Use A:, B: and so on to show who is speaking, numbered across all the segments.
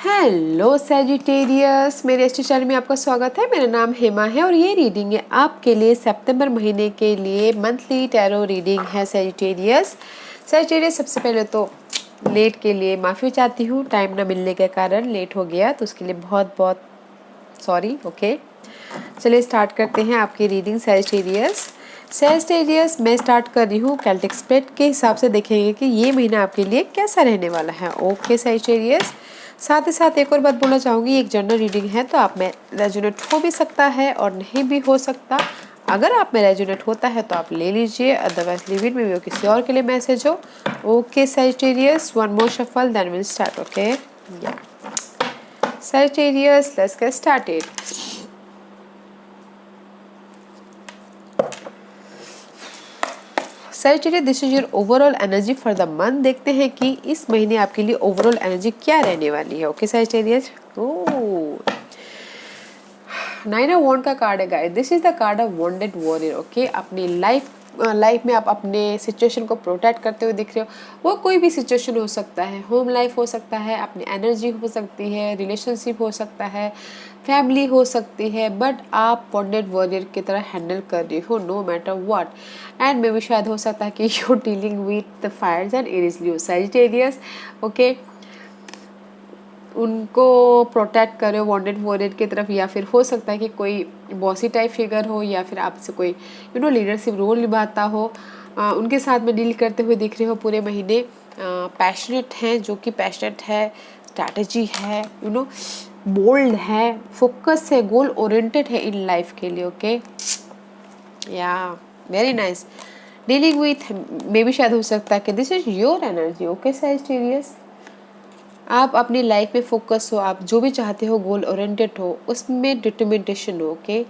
A: Hello Sagittarius, मेरे इस channel में आपका स्वागत है। मेरा नाम हेमा है और ये रीडिंग है आपके लिए सितंबर महीने के लिए मंथली टैरो रीडिंग है सैजिटेरियस। सबसे पहले तो लेट के लिए माफ़ी चाहती हूँ, टाइम ना मिलने के कारण लेट हो गया, तो उसके लिए बहुत बहुत सॉरी। ओके, चलिए स्टार्ट करते हैं आपकी रीडिंग सैजिटेरियस। मैं स्टार्ट कर रही हूँ कैल्टिक स्प्रेड के हिसाब से, देखेंगे कि ये महीना आपके लिए कैसा रहने वाला है। ओके सैजिटेरियस, साथ ही साथ एक और बात बोलना चाहूँगी, एक जनरल रीडिंग है तो आप में रेजोनेट हो भी सकता है और नहीं भी हो सकता। अगर आप में रेजोनेट होता है तो आप ले लीजिए, अदरवाइज लीव इट, में भी किसी और के लिए मैसेज हो। Okay Sagittarius, one more shuffle then will start. Okay या Sagittarius, let's get started. Sagittarius, this is your overall energy for the month. देखते हैं कि इस महीने आपके लिए ओवरऑल एनर्जी क्या रहने वाली है। ओके Sagittarius, नाइन ऑफ वॉन्ड का कार्ड है guys. This is the card of wounded warrior. Okay, अपनी लाइफ में आप अपने सिचुएशन को प्रोटेक्ट करते हुए दिख रहे हो। वो कोई भी सिचुएशन हो सकता है, होम लाइफ हो सकता है, अपनी एनर्जी हो सकती है, रिलेशनशिप हो सकता है, फैमिली हो सकती है, बट आप वॉन्डेड वॉरियर की तरह हैंडल कर रही हो no matter what. And may भी शायद हो सकता है कि you dealing with the fires and इरिस सैजिटेरियस। ओके, उनको प्रोटेक्ट करे वॉन्डेड वॉरियर की तरफ, या फिर हो सकता है कि कोई बॉसी टाइप फिगर हो, या फिर आपसे कोई लीडरशिप रोल निभाता हो। उनके साथ में डील करते हुए दिख रहे हो पूरे महीने। पैशनेट हैं, जो कि पैशनेट है, स्ट्रैटेजी है, बोल्ड है, फोकस है, गोल ओरिएंटेड है इन लाइफ के लिए। ओके या वेरी नाइस। डीलिंग विथ मे भी शायद हो सकता है कि this is your energy. Okay Sagittarius, आप अपनी लाइफ में फोकस हो, आप जो भी चाहते हो, गोल ओरिएंटेड हो, उसमें डिटर्मिनेशन हो। ओके,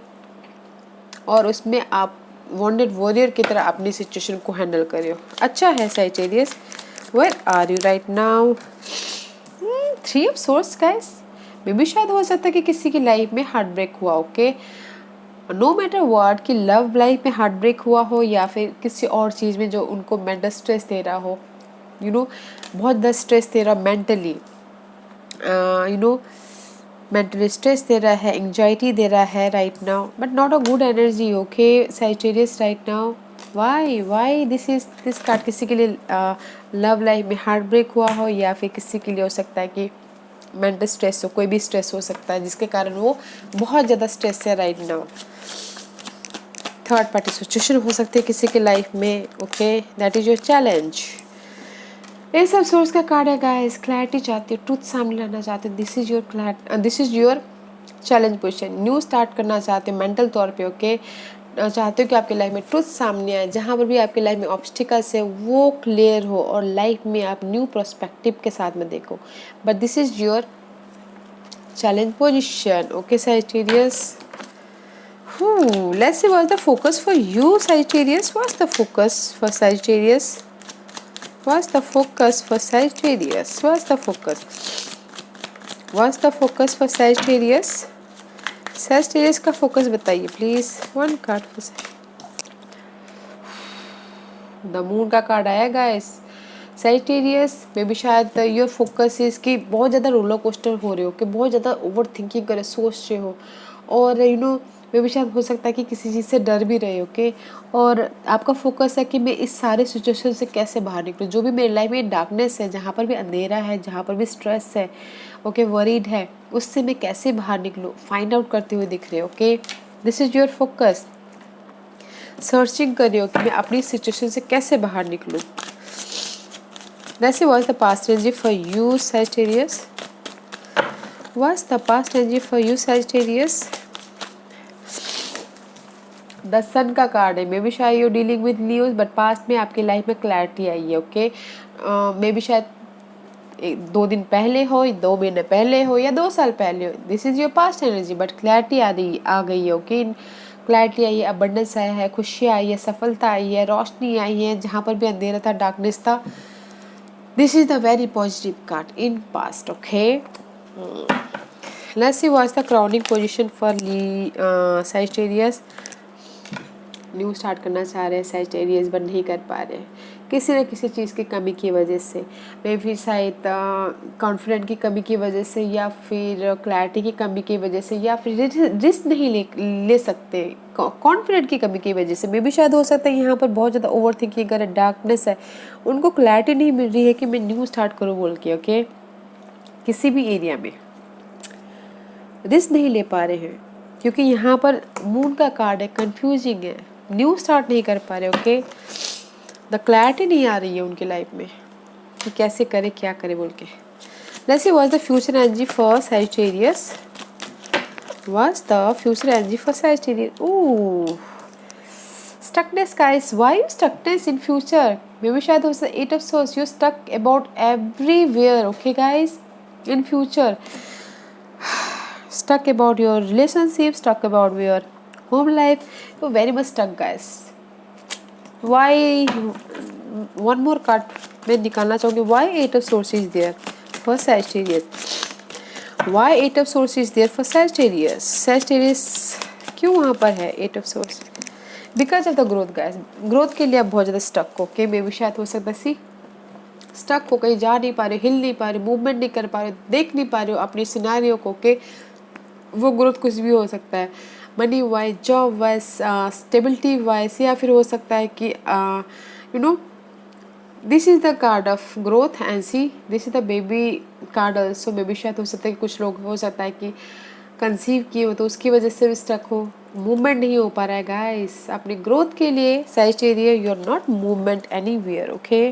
A: और उसमें आप वॉन्डेड वॉरियर की तरह अपनी सिचुएशन को हैंडल करे हो। अच्छा है Sagittarius. Where are you right now? Three of swords guys, मे भी शायद हो सकता है कि किसी की लाइफ में हार्ट ब्रेक हुआ। ओके, नो मैटर व्हाट, कि लव लाइफ में हार्ट ब्रेक हुआ हो, या फिर किसी और चीज़ में जो उनको मेंटल स्ट्रेस दे रहा हो, बहुत ज़्यादा स्ट्रेस दे रहा मेंटली, मेंटली स्ट्रेस दे रहा है, एंजाइटी दे रहा है right now, but not a good energy. Okay Sagittarius, right now why this card किसी के लिए लव लाइफ में हार्ट ब्रेक हुआ हो, या फिर किसी के लिए हो सकता है कि मेंटल स्ट्रेस हो, कोई भी स्ट्रेस हो सकता है जिसके कारण वो बहुत ज़्यादा स्ट्रेस है right now. Third party situation हो सकती है किसी के लाइफ में। Okay, that is your challenge. ये सब सोर्स का कार्ड है गाइस। क्लैरिटी चाहती हो, ट्रूथ सामने लाना चाहते हो, this is your challenge position. New start करना चाहते हो मेंटल तौर पे। ओके, चाहते हो कि आपके लाइफ में ट्रूथ सामने आए, जहाँ पर भी आपके लाइफ में ऑब्स्टिकल्स है वो क्लियर हो, और लाइफ में आप न्यू पर्सपेक्टिव के साथ में देखो, but this is your challenge position. Okay Sagittarius, let's see what's the focus for you Sagittarius. What's the focus for Sagittarius? What's the focus for Sagittarius? What's the focus? What's the focus for Sagittarius? Sagittarius का focus बताइए please. One card for the moon का card आया guys. Sagittarius में भी शायद your focus is कि बहुत ज़्यादा रोलर कोस्टर हो रहे हो, कि बहुत ज़्यादा ओवर थिंकिंग करे, सोच रहे हो, और में भी शायद हो सकता है कि किसी चीज़ से डर भी रहे हो। ओके, और आपका फोकस है कि मैं इस सारे सिचुएशन से कैसे बाहर निकलूँ, जो भी मेरी लाइफ में डार्कनेस है, जहाँ पर भी अंधेरा है, जहाँ पर भी स्ट्रेस है, ओके वरीड है, उससे मैं कैसे बाहर निकलूँ, फाइंड आउट करते हुए दिख रहे हो। Okay, this is your focus. Searching कर रहे हो कि मैं अपनी सिचुएशन से कैसे बाहर निकलूँ। Let's see what's the past energy for you Sagittarius. What's the past energy for you Sagittarius? The sun का कार्ड है। मे बी शायद you dealing with leaves, but past में आपकी लाइफ में क्लैरिटी आई है। ओके, मे बी शायद 2 दिन पहले हो, 2 महीने पहले हो, या 2 साल पहले हो। This is your past energy, but clarity आ गई है। ओके, क्लैरिटी आई है, अबंडेंस आया है, खुशी आई है, सफलता आई है, रोशनी आई है, जहाँ पर भी अंधेरा था, डार्कनेस था। This is the very positive card in past. Okay, let's see what's the crowning position for Sagittarius। New start करना चाह रहे हैं Sagittarius, बट नहीं कर पा रहे हैं। किसी न किसी चीज़ की कमी की वजह से, मे फिर शायद कॉन्फिडेंट की कमी की वजह से, या फिर क्लैरिटी की कमी की वजह से, या फिर रिस्क नहीं ले सकते कॉन्फिडेंट की कमी की वजह से। मे भी शायद हो सकता है यहाँ पर बहुत ज़्यादा ओवर थिंकिंग कर, डार्कनेस है, उनको क्लैरिटी नहीं मिल रही है कि मैं न्यू स्टार्ट करूँ बोल के। ओके, किसी भी एरिया में रिस्क नहीं ले पा रहे हैं क्योंकि यहाँ पर मून का कार्ड है, कंफ्यूजिंग है, न्यू स्टार्ट नहीं कर पा रहे। ओके, द क्लैरिटी नहीं आ रही है उनकी लाइफ में कि कैसे करे, क्या करे बोल के। Let's see what is the future energy for Sagittarius. What's the future energy for Sagittarius? Oh, stuckness guys, why you stuckness in future? Maybe शायद हो सकता है 8 of source, you stuck about everywhere. Okay guys, in future stuck about your relationship, stuck about your home life, you're very much stuck guys. Why? One more card मैं निकालना चाहूँगी. Why 8 of swords is there for Sagittarius? Why 8 of swords is there for Sagittarius? Sagittarius क्यों वहाँ पर है 8 of swords? Because of the growth guys. Growth के लिए आप बहुत ज़्यादा स्टक हो के, मे भी शायद हो सकता है स्टक हो, कहीं जा नहीं पा रहे, हिल नहीं पा रहे, मूवमेंट नहीं कर पा रहे, देख नहीं पा रहे हो अपनी सिनारियो को के वो ग्रोथ कुछ भी हो सकता है, money wise, job wise, stability wise, या फिर हो सकता है कि you know this is the card of growth and see this is the baby card also. Baby शायद हो सकता है कि कुछ लोग हो सकता है कि कंसीव किए हो तो उसकी वजह से भी स्टक हो, मूवमेंट नहीं हो पा रहा है गाइस अपनी ग्रोथ के लिए। Sagittarius, you are not movement anywhere. Okay,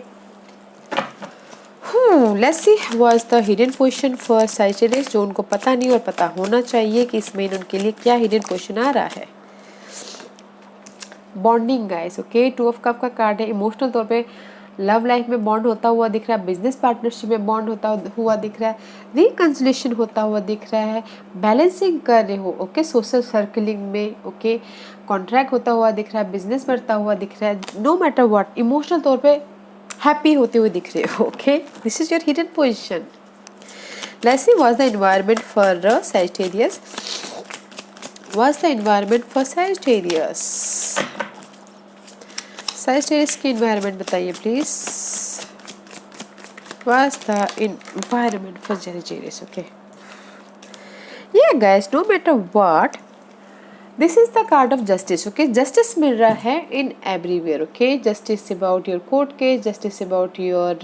A: let's see what's the hidden position for Sagittarius, जो उनको पता नहीं और पता होना चाहिए कि इस महीने उनके लिए क्या हिडन पोजीशन आ रहा है। Bonding guys, okay, 2 of cup का कार्ड है। इमोशनल तौर पे लव लाइफ में बॉन्ड होता हुआ दिख रहा है, बिजनेस पार्टनरशिप में बॉन्ड होता हुआ दिख रहा है, रिकंसिलिएशन होता हुआ दिख रहा है, बैलेंसिंग कर रहे हो। ओके, सोशल सर्कलिंग में, ओके, कॉन्ट्रैक्ट होता हुआ दिख रहा है, बिजनेस बढ़ता हुआ दिख रहा है, नो मैटर व्हाट इमोशनल तौर पे हैप्पी होते हुए दिख रहे हो। Okay, this is your hidden position. Let's see what's the environment for Sagittarius. What's the environment for Sagittarius? Sagittarius की एनवायरनमेंट बताइए please. What's the environment for Sagittarius? Okay, yeah guys, no matter what, this is the card of justice. okay, justice मिल रहा है in everywhere. okay, justice about your court case, justice about your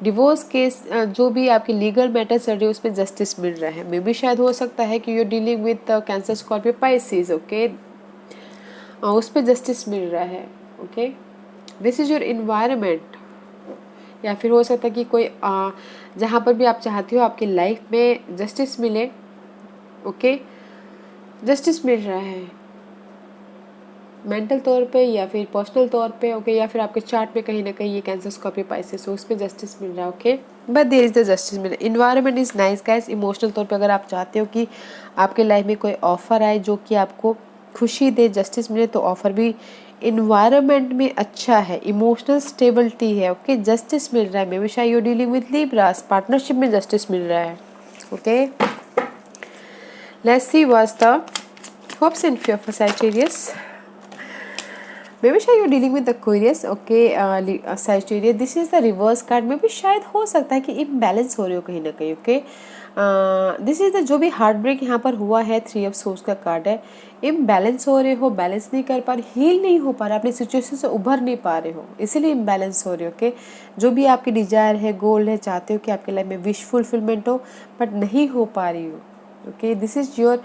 A: divorce case, जो भी आपके legal matters चल रहे हैं उसमें justice मिल रहा है। मे भी शायद हो सकता है कि you're dealing with Cancer, Scorpio, Pisces. okay, उस पर justice मिल रहा है। okay, this is your environment। या फिर हो सकता है कि कोई जहाँ पर भी आप चाहते हो आपकी लाइफ में जस्टिस मिले। ओके, जस्टिस मिल रहा है मेंटल तौर पे या फिर पर्सनल तौर पे। ओके, या फिर आपके चार्ट में कहीं ना कहीं ये कैंसर, स्कॉर्पियो, पाइसेस हो, उस पर जस्टिस मिल रहा है। Okay, but there is the justice मिल रहा है। Environment is nice guys. Emotional तौर पे अगर आप चाहते हो कि आपके लाइफ में कोई ऑफर आए जो कि आपको खुशी दे, जस्टिस मिले, तो ऑफर भी इन्वायरमेंट में अच्छा है, इमोशनल स्टेबिलिटी है। ओके, जस्टिस मिल रहा है। मे बी शायद you dealing with Libras, partnership में जस्टिस मिल रहा है। Okay, let's see what's the hopes and fear for Sagittarius. Maybe शायद you're dealing with Aquarius. okay, Sagittarius, this is the reverse card. maybe शायद हो सकता है कि imbalance हो रहे हो कहीं ना कहीं। okay, this is the जो भी हार्ट ब्रेक यहाँ पर हुआ है, 3 ऑफ सोर्स का कार्ड है। इम्बैलेंस हो रहे हो, बैलेंस नहीं कर पा रहे, हील नहीं हो पा रहा, अपनी सिचुएशन से उभर नहीं पा रहे हो, इसीलिए इम्बैलेंस हो रहे हो। ओके, जो भी आपकी डिजायर है, गोल है, चाहते हो कि आपके लाइफ में विश फुलफिलमेंट हो, बट नहीं हो पा रही हो। Okay, this is your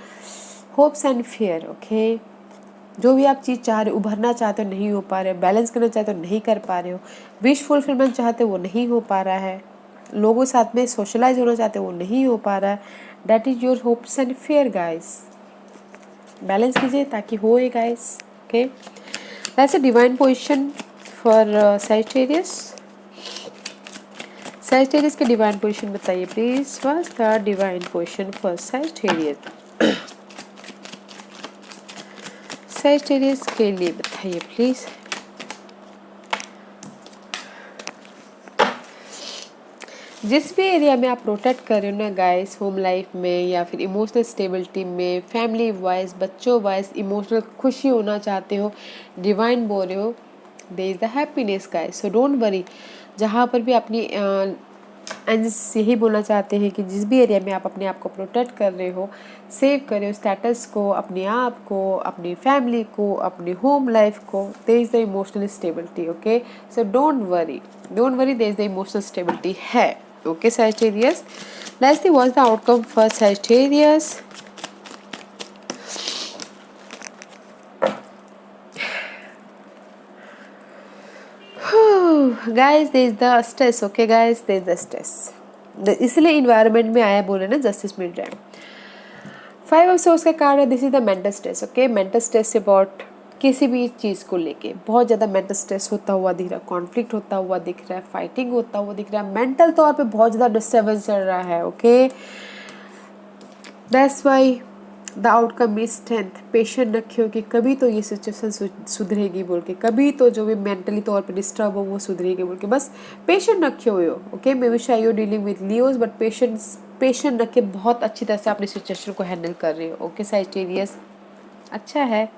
A: hopes and fear. Okay, जो भी आप चीज़ चाह रहे हो, उभरना चाहते हो, नहीं हो पा रहे हो, बैलेंस करना चाहते हो, नहीं कर पा रहे हो, विश फुलफिलमेंट चाहते हो, वो नहीं हो पा रहा है, लोगों के साथ में सोशलाइज होना चाहते हो, वो नहीं हो पा रहा है। That is your hopes and fear guys. Balance कीजिए ताकि होए guys. Okay, that's a divine position for Sagittarius. Sagittarius के डिवाइन पोजीशन बताइए please. What's the divine position for Sagittarius? Sagittarius के लिए बताइए प्लीज। जिस भी एरिया में आप प्रोटेक्ट कर रहे हो ना गाइस, होम लाइफ में या फिर इमोशनल स्टेबिलिटी में, फैमिली वाइज, बच्चों वाइज इमोशनल खुशी होना चाहते हो, डिवाइन बोल रहे हो, there is the happiness guys, so don't worry. जहाँ पर भी अपनी एंड यही बोलना चाहते हैं कि जिस भी एरिया में आप अपने आप को प्रोटेक्ट कर रहे हो, सेव कर रहे हो स्टेटस को, अपने आप को, अपनी फैमिली को, अपनी होम लाइफ को, there is the emotional stability. Okay, so don't worry, there is the emotional stability है। Okay Sagittarius, let's see what's the outcome for Sagittarius. Guys there is the stress. Okay guys, there is the stress, इसलिए environment में आया, बोले ना justice मिल रहा है। 5 of swords का कार्ड है, this is the mental stress. Okay, mental stress about किसी भी चीज़ को लेके बहुत ज़्यादा मेंटल स्ट्रेस होता हुआ दिख रहा है, कॉन्फ्लिक्ट होता हुआ दिख रहा है, फाइटिंग होता हुआ दिख रहा है, मेंटल तौर पे बहुत ज़्यादा डिस्टर्बेंस चल रहा है। Okay, that's why the outcome is strength. Patient रखियो कि कभी तो ये सिचुएशन सुधरेगी बोल के, कभी तो जो भी मेंटली तौर पे डिस्टर्ब हो वो सुधरेगी बोल के, बस पेशेंट रखियो हो। ओके, मे बी शायद you dealing with Leos, but patient रख के बहुत अच्छी तरह से अपनी सिचुएशन को हैंडल कर रही हो। ओके सैजिटेरियस, अच्छा है,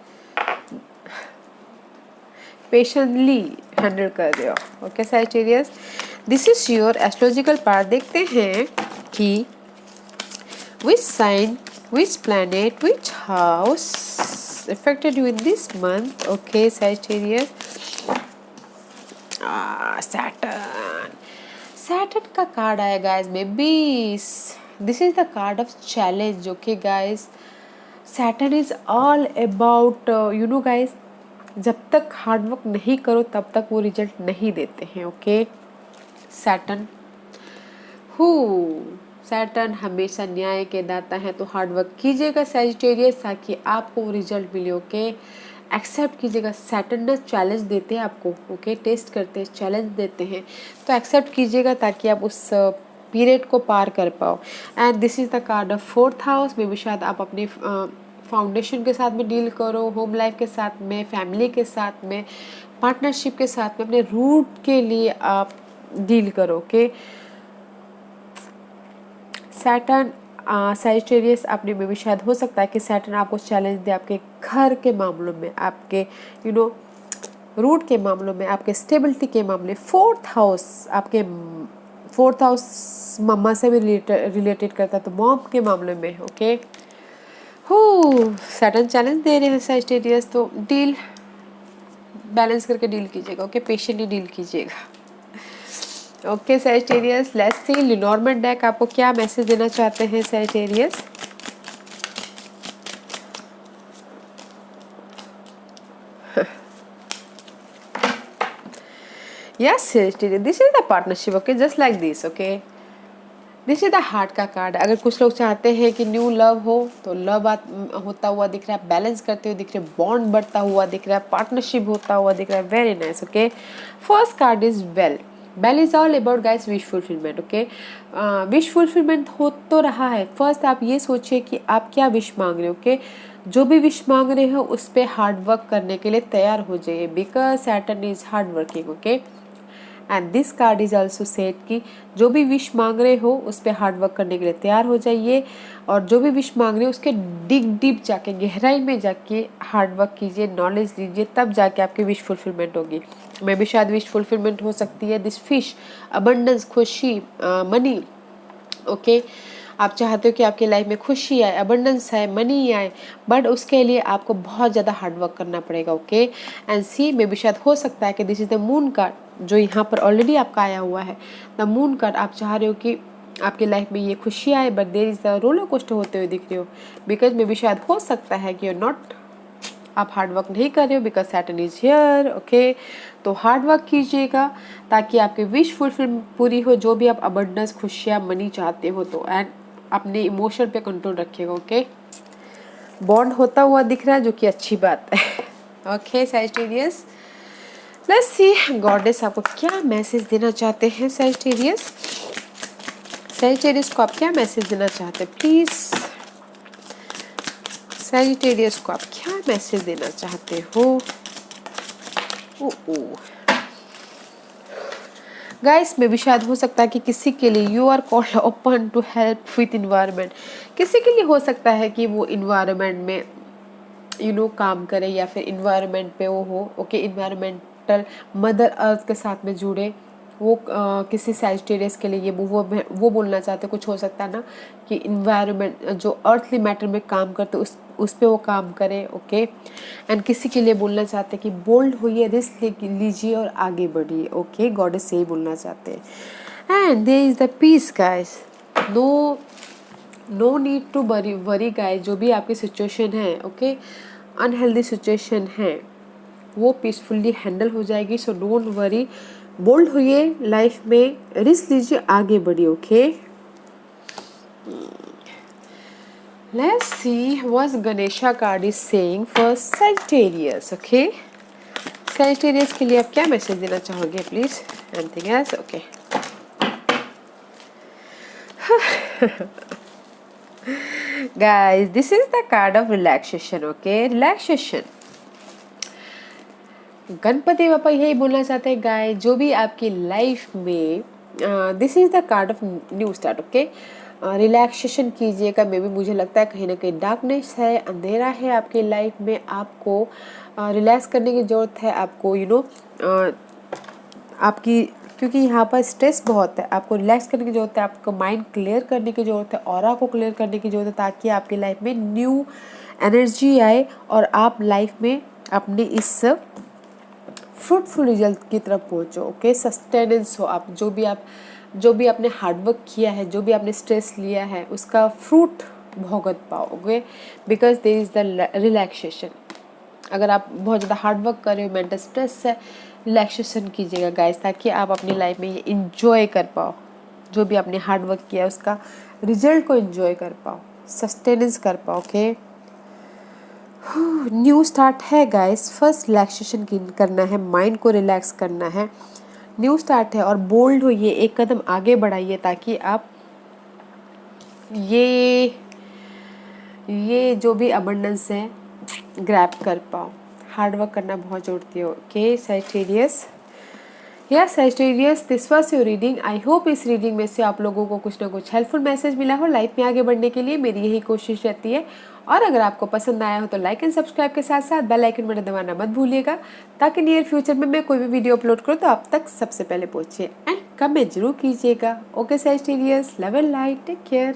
A: पेशेंटली हैंडल कर रहे हो। Okay Sagittarius, this is your astrological part. देखते हैं कि which sign, which planet, which house affected you in this month. Okay Sagittarius, Saturn का कार्ड आया गाइस में 20। This is the card of challenge. Okay guys, Saturn is all about you know guys, जब तक hard work नहीं करो तब तक वो रिजल्ट नहीं देते हैं। ओके, Saturn सैटर्न हमेशा न्याय के दाता है, तो हार्डवर्क कीजिएगा सैजिटेरियस ताकि आपको रिजल्ट मिले। ओके, एक्सेप्ट कीजिएगा, सैटर्न ना चैलेंज देते हैं आपको। ओके, टेस्ट करते हैं, चैलेंज देते हैं, तो एक्सेप्ट कीजिएगा ताकि आप उस पीरियड को पार कर पाओ। And this is the card of 4th house में भी शायद आप अपने फाउंडेशन के साथ में डील करो, होम लाइफ के साथ में, फैमिली के साथ में, पार्टनरशिप के साथ में, अपने रूट के लिए आप डील करो। ओके, सैटर्न सैजिटेरियस अपने में भी शायद हो सकता है कि सैटर्न आपको चैलेंज दे आपके घर के मामलों में, आपके रूट के मामलों में, आपके स्टेबिलिटी के मामले। 4th हाउस आपके 4th हाउस मम्मा से भी रिलेटेड करता है, तो मॉम के मामले में। ओके, सैटर्न चैलेंज दे रहे हैं सैजिटेरियस, तो डील बैलेंस करके डील कीजिएगा। ओके, पेशेंटली डील कीजिएगा। Okay Sagittarius, let's see Lenormand deck आपको क्या मैसेज देना चाहते हैं सैजिटेरियस। Yes Sagittarius, this is the partnership. Okay, just like this. Okay, this is the heart का कार्ड। अगर कुछ लोग चाहते हैं कि न्यू लव हो, तो लव होता हुआ दिख रहा है, बैलेंस करते हुए दिख रहे हैं, बॉन्ड बढ़ता हुआ दिख रहा है, पार्टनरशिप होता हुआ दिख रहा है। Very nice. Okay, first card is well. Bell is all about guys wish fulfilment. Okay, wish fulfilment हो तो रहा है। फर्स्ट आप ये सोचिए कि आप क्या विश मांग रहे हो। ओके, जो भी विश मांग रहे हो उस पर हार्ड वर्क करने के लिए तैयार हो जाइए, because Saturn is hard working. Okay, and this card is also set कि जो भी विश मांग रहे हो उस पर हार्ड वर्क करने के लिए तैयार हो जाइए, और जो भी विश मांग रहे हो उसके डीप जाके, गहराई में जाके हार्ड वर्क कीजिए, नॉलेज लीजिए, तब जाके आपकी विश फुलफिलमेंट होगी। मैं भी शायद विश फुलफिलमेंट हो सकती है दिस फिश, अबंडेंस, खुशी, मनी। ओके, आप चाहते हो कि आपकी लाइफ में खुशी आए, अबंडेंस आए, मनी आए, बट उसके लिए आपको बहुत ज़्यादा हार्ड वर्क करना पड़ेगा। ओके, एंड सी में भी शायद हो सकता है कि this is the moon card जो यहाँ पर ऑलरेडी आपका आया हुआ है। द मून कार्ड, आप चाह रहे हो कि आपकी लाइफ में ये खुशी आए, but there is the roller coaster होते हुए दिख रहे हो, बिकॉज में भी शायद हो सकता है कि आप हार्ड वर्क नहीं कर रहे हो, because Saturn is here. Okay, तो हार्ड वर्क कीजिएगा ताकि आपकी विश फुलफिल पूरी हो, जो भी आप अबंडेंस, खुशियाँ, मनी चाहते हो तो। एंड अपने इमोशन पे कंट्रोल रखिएगा। ओके, बॉन्ड होता हुआ दिख रहा है, जो कि अच्छी बात है। Okay Sagittarius, let's C goddess आपको क्या मैसेज देना चाहते हैं सैजिटेरियस। सैजिटेरियस को आप क्या मैसेज देना चाहते हैं प्लीज। सैजिटेरियस को आप क्या मैसेज देना चाहते हो। गाइस में भी शायद हो सकता है कि किसी के लिए you are called open to help with environment. किसी के लिए हो सकता है कि वो इन्वायरमेंट में काम करे, या फिर इन्वायरमेंट पे वो हो। Okay, environment elemental mother earth के साथ में जुड़े। वो किसी सैजिटेरियस के लिए ये वो बोलना चाहते, कुछ हो सकता है ना कि इन्वायरमेंट जो अर्थली मैटर में काम करते उस पे वो काम करे। ओके, एंड किसी के लिए बोलना चाहते कि बोल्ड होइए, रिस्क लीजिए और आगे बढ़िए। ओके, गॉडेस से ही बोलना चाहते हैं। And there is the peace guys, no need to worry guys. जो भी आपकी सिचुएशन है, ओके, अनहेल्दी सिचुएशन है, वो पीसफुली हैंडल हो जाएगी। सो डोंट वरी, बोल्ड होइए लाइफ में, रिस्क लीजिए, आगे बढ़िए। Okay, let's see what Ganesha card is saying for Sagittarius. Okay, Sagittarius के लिए आप क्या मैसेज देना चाहोगे please? Anything else? Okay, guys, this is the card of relaxation. Okay, relaxation. Ganpati बापा यही बोलना चाहते हैं गाय, जो भी आपकी लाइफ में this is the card of new start. Okay, relaxation कीजिएगा। मे भी मुझे लगता है कहीं ना कहीं डार्कनेस है, अंधेरा है आपकी लाइफ में, आपको रिलैक्स करने की ज़रूरत है। आपको आपकी, क्योंकि यहाँ पर स्ट्रेस बहुत है, आपको रिलैक्स करने की ज़रूरत है, आपको माइंड क्लियर करने की ज़रूरत है, ऑरा को क्लियर करने की ज़रूरत है, ताकि आपकी लाइफ में न्यू एनर्जी आए और आप लाइफ में अपने इस फ्रूटफुल रिजल्ट की तरफ पहुँचो। ओके, सस्टेनेंस हो, आप जो भी आपने हार्डवर्क किया है, जो भी आपने स्ट्रेस लिया है, उसका फ्रूट भोगत पाओगे, because there is the relaxation. अगर आप बहुत ज़्यादा हार्डवर्क कर रहे हो, मेंटल स्ट्रेस है, रिलैक्सेशन कीजिएगा गाइस, ताकि आप अपनी लाइफ में ये इंजॉय कर पाओ, जो भी आपने हार्डवर्क किया उसका रिजल्ट को इंजॉय कर पाओ, सस्टेनेंस कर पाओ। ओके, न्यू स्टार्ट है गाइस, फर्स्ट रिलैक्सेशन करना है, माइंड को रिलैक्स करना है, न्यू स्टार्ट है। और बोल्ड होइए, एक कदम आगे बढ़ाइए, ताकि आप ये जो भी अबंडेंस है ग्रैब कर पाओ। हार्डवर्क करना बहुत जरूरी है। ओके सैजिटेरियस, या Sagittarius, this was your reading. I hope इस रीडिंग में से आप लोगों को कुछ ना कुछ हेल्पफुल मैसेज मिला हो लाइफ में आगे बढ़ने के लिए। मेरी यही कोशिश रहती है। और अगर आपको पसंद आया हो तो लाइक एंड सब्सक्राइब के साथ साथ बेल आइकन बटन दबाना मत भूलिएगा, ताकि नियर फ्यूचर में मैं कोई भी वीडियो अपलोड करूँ तो आप तक सबसे पहले पहुँचे। एंड कमेंट जरूर कीजिएगा। Okay Sagittarius, love and light, take care.